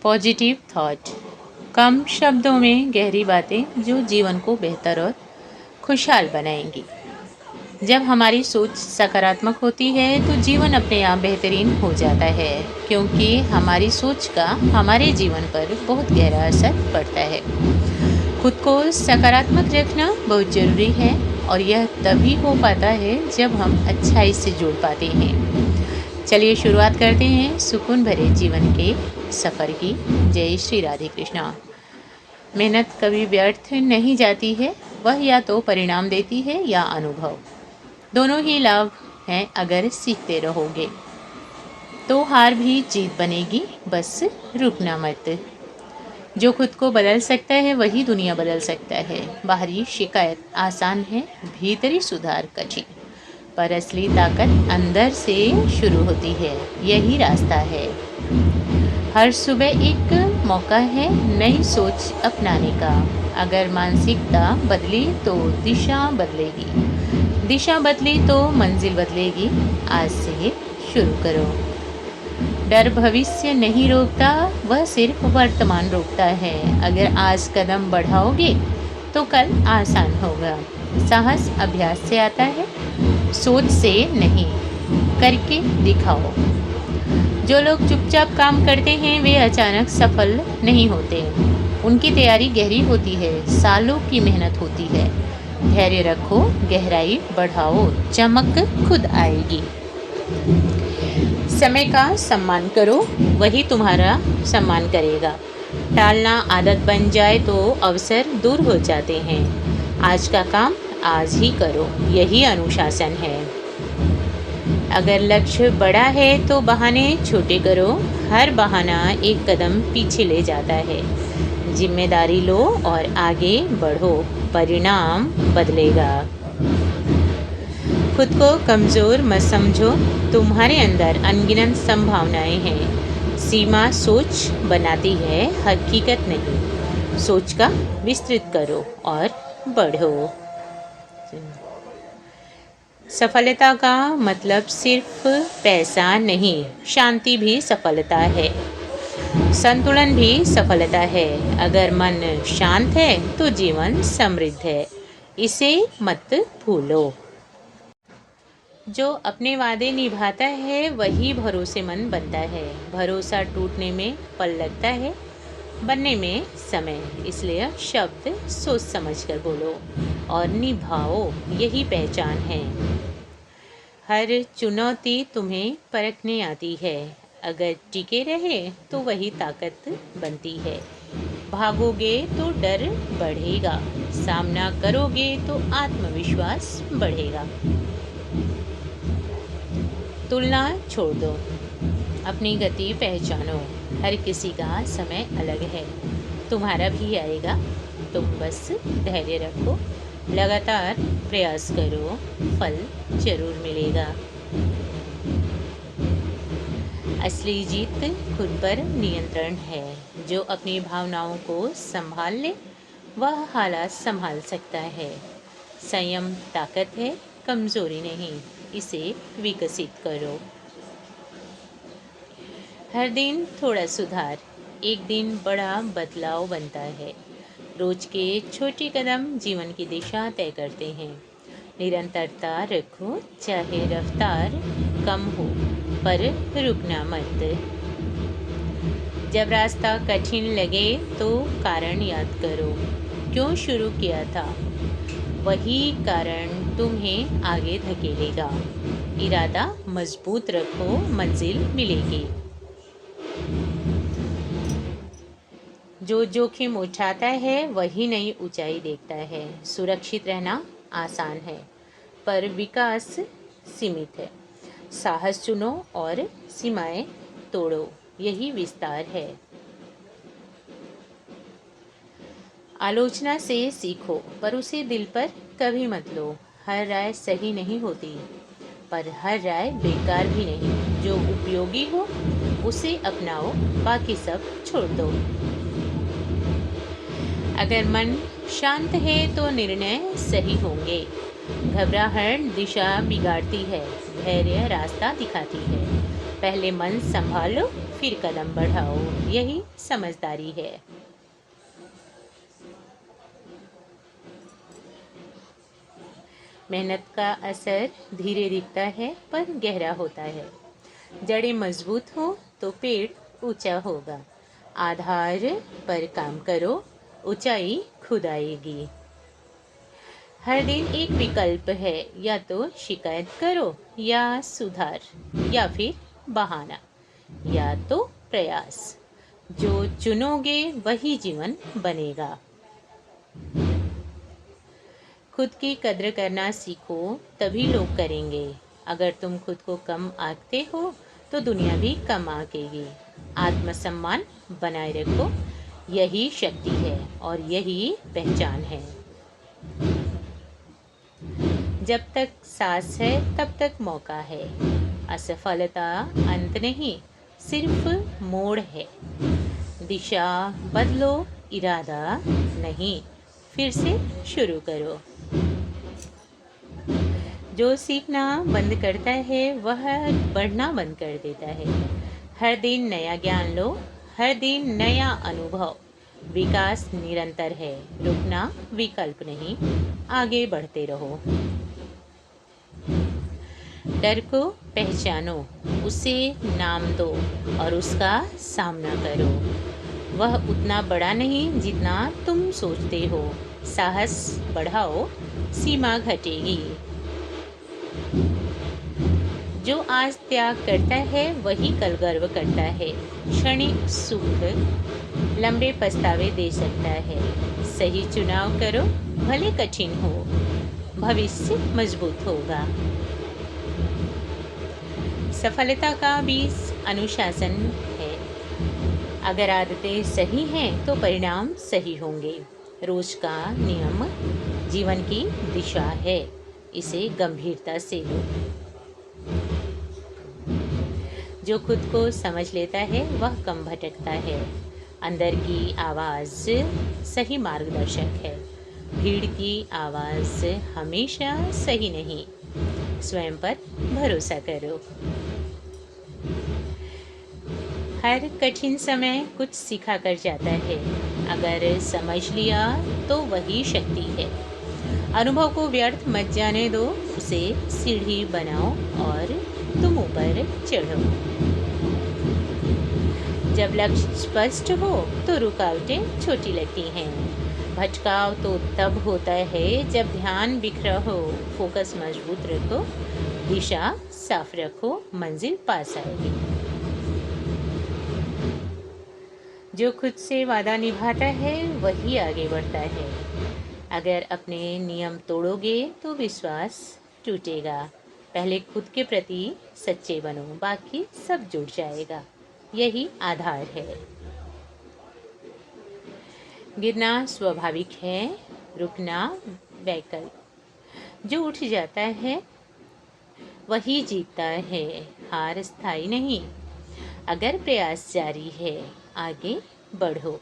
Positive thought, कम शब्दों में गहरी बातें जो जीवन को बेहतर और खुशहाल बनाएंगी। जब हमारी सोच सकारात्मक होती है तो जीवन अपने आप बेहतरीन हो जाता है, क्योंकि हमारी सोच का हमारे जीवन पर बहुत गहरा असर पड़ता है। खुद को सकारात्मक रखना बहुत ज़रूरी है और यह तभी हो पाता है जब हम अच्छाई से जुड़ पाते हैं। चलिए शुरुआत करते हैं सुकून भरे जीवन के सफ़र की। जय श्री राधे कृष्णा। मेहनत कभी व्यर्थ नहीं जाती है, वह या तो परिणाम देती है या अनुभव। दोनों ही लाभ हैं। अगर सीखते रहोगे तो हार भी जीत बनेगी, बस रुकना मत। जो खुद को बदल सकता है वही दुनिया बदल सकता है। बाहरी शिकायत आसान है, भीतरी सुधार कठिन, पर असली ताकत अंदर से शुरू होती है। यही रास्ता है। हर सुबह एक मौका है नई सोच अपनाने का। अगर मानसिकता बदली तो दिशा बदलेगी, दिशा बदली तो मंजिल बदलेगी। आज से शुरू करो। डर भविष्य नहीं रोकता, वह सिर्फ वर्तमान रोकता है। अगर आज कदम बढ़ाओगे तो कल आसान होगा। साहस अभ्यास से आता है, सोच से नहीं, करके दिखाओ। जो लोग चुपचाप काम करते हैं वे अचानक सफल नहीं होते। उनकी तैयारी गहरी होती है, सालों की मेहनत होती है। धैर्य रखो, गहराई बढ़ाओ, चमक खुद आएगी। समय का सम्मान करो, वही तुम्हारा सम्मान करेगा। टालना आदत बन जाए तो अवसर दूर हो जाते हैं। आज का काम आज ही करो, यही अनुशासन है। अगर लक्ष्य बड़ा है तो बहाने छोटे करो। हर बहाना एक कदम पीछे ले जाता है। जिम्मेदारी लो और आगे बढ़ो, परिणाम बदलेगा। खुद को कमज़ोर मत समझो, तुम्हारे अंदर अनगिनत संभावनाएं हैं। सीमा सोच बनाती है, हकीकत नहीं। सोच का विस्तृत करो और बढ़ो। सफलता का मतलब सिर्फ पैसा नहीं, शांति भी सफलता है, संतुलन भी सफलता है। अगर मन शांत है तो जीवन समृद्ध है, इसे मत भूलो। जो अपने वादे निभाता है वही भरोसेमंद बनता है। भरोसा टूटने में पल लगता है, बनने में समय। इसलिए शब्द सोच समझ कर बोलो और निभाओ, यही पहचान है। हर चुनौती तुम्हें परखने आती है। अगर टिके रहे तो वही ताकत बनती है। भागोगे तो डर बढ़ेगा, सामना करोगे तो आत्मविश्वास बढ़ेगा। तुलना छोड़ दो, अपनी गति पहचानो। हर किसी का समय अलग है, तुम्हारा भी आएगा। तुम बस धैर्य रखो, लगातार प्रयास करो, फल जरूर मिलेगा। असली जीत खुद पर नियंत्रण है। जो अपनी भावनाओं को संभाल ले वह हालात संभाल सकता है। संयम ताकत है, कमजोरी नहीं। इसे विकसित करो। हर दिन थोड़ा सुधार, एक दिन बड़ा बदलाव बनता है। रोज के छोटे कदम जीवन की दिशा तय करते हैं। निरंतरता रखो, चाहे रफ्तार कम हो, पर रुकना मत। जब रास्ता कठिन लगे तो कारण याद करो, क्यों शुरू किया था। वही कारण तुम्हें आगे धकेलेगा। इरादा मजबूत रखो, मंजिल मिलेगी। जो जोखिम उठाता है वही नई ऊंचाई देखता है। सुरक्षित रहना आसान है, पर विकास सीमित है। साहस चुनो और सीमाएं तोड़ो, यही विस्तार है। आलोचना से सीखो, पर उसे दिल पर कभी मत लो। हर राय सही नहीं होती, पर हर राय बेकार भी नहीं। जो उपयोगी हो उसे अपनाओ, बाकी सब छोड़ दो। अगर मन शांत है तो निर्णय सही होंगे। घबराहट दिशा बिगाड़ती है, धैर्य रास्ता दिखाती है। पहले मन संभालो, फिर कदम बढ़ाओ, यही समझदारी है। मेहनत का असर धीरे दिखता है पर गहरा होता है। जड़ें मजबूत हो तो पेड़ ऊंचा होगा। आधार पर काम करो, ऊंचाई खुद आएगी। हर दिन एक विकल्प है, या तो शिकायत करो या सुधार, या फिर बहाना, या तो प्रयास। जो चुनोगे वही जीवन बनेगा। खुद की कद्र करना सीखो, तभी लोग करेंगे। अगर तुम खुद को कम आंकते हो तो दुनिया भी कम आंकेगी। आत्मसम्मान बनाए रखो, यही शक्ति है और यही पहचान है। जब तक सांस है तब तक मौका है। असफलता अंत नहीं, सिर्फ मोड़ है। दिशा बदलो, इरादा नहीं। फिर से शुरू करो। जो सीखना बंद करता है वह बढ़ना बंद कर देता है। हर दिन नया ज्ञान लो, हर दिन नया अनुभव। विकास निरंतर है, रुकना विकल्प नहीं, आगे बढ़ते रहो। डर को पहचानो, उसे नाम दो और उसका सामना करो। वह उतना बड़ा नहीं जितना तुम सोचते हो। साहस बढ़ाओ, सीमा घटेगी। जो आज त्याग करता है वही कल गर्व करता है। क्षणिक सुख लंबे पछतावे दे सकता है। सही चुनाव करो, भले कठिन हो, भविष्य मजबूत होगा। सफलता का बीज अनुशासन है। अगर आदतें सही हैं तो परिणाम सही होंगे। रोज का नियम जीवन की दिशा है, इसे गंभीरता से लो। जो खुद को समझ लेता है वह कम भटकता है। अंदर की आवाज़ सही मार्गदर्शक है। भीड़ की आवाज़ हमेशा सही नहीं। स्वयं पर भरोसा करो। हर कठिन समय कुछ सिखा कर जाता है। अगर समझ लिया तो वही शक्ति है। अनुभव को व्यर्थ मत जाने दो, उसे सीढ़ी बनाओ और तुम ऊपर चढ़ो। जब लक्ष्य स्पष्ट हो तो रुकावटें छोटी लगती हैं। भटकाव तो तब होता है जब ध्यान बिखरा हो। फोकस मजबूत रखो, दिशा साफ रखो, मंजिल पास आएगी। जो खुद से वादा निभाता है वही आगे बढ़ता है। अगर अपने नियम तोड़ोगे तो विश्वास टूटेगा। पहले खुद के प्रति सच्चे बनो, बाकी सब जुड़ जाएगा। यही आधार है। गिरना स्वाभाविक है, रुकना वैकल्पिक। जो उठ जाता है वही जीतता है, हार स्थायी नहीं। अगर प्रयास जारी है, आगे बढ़ो।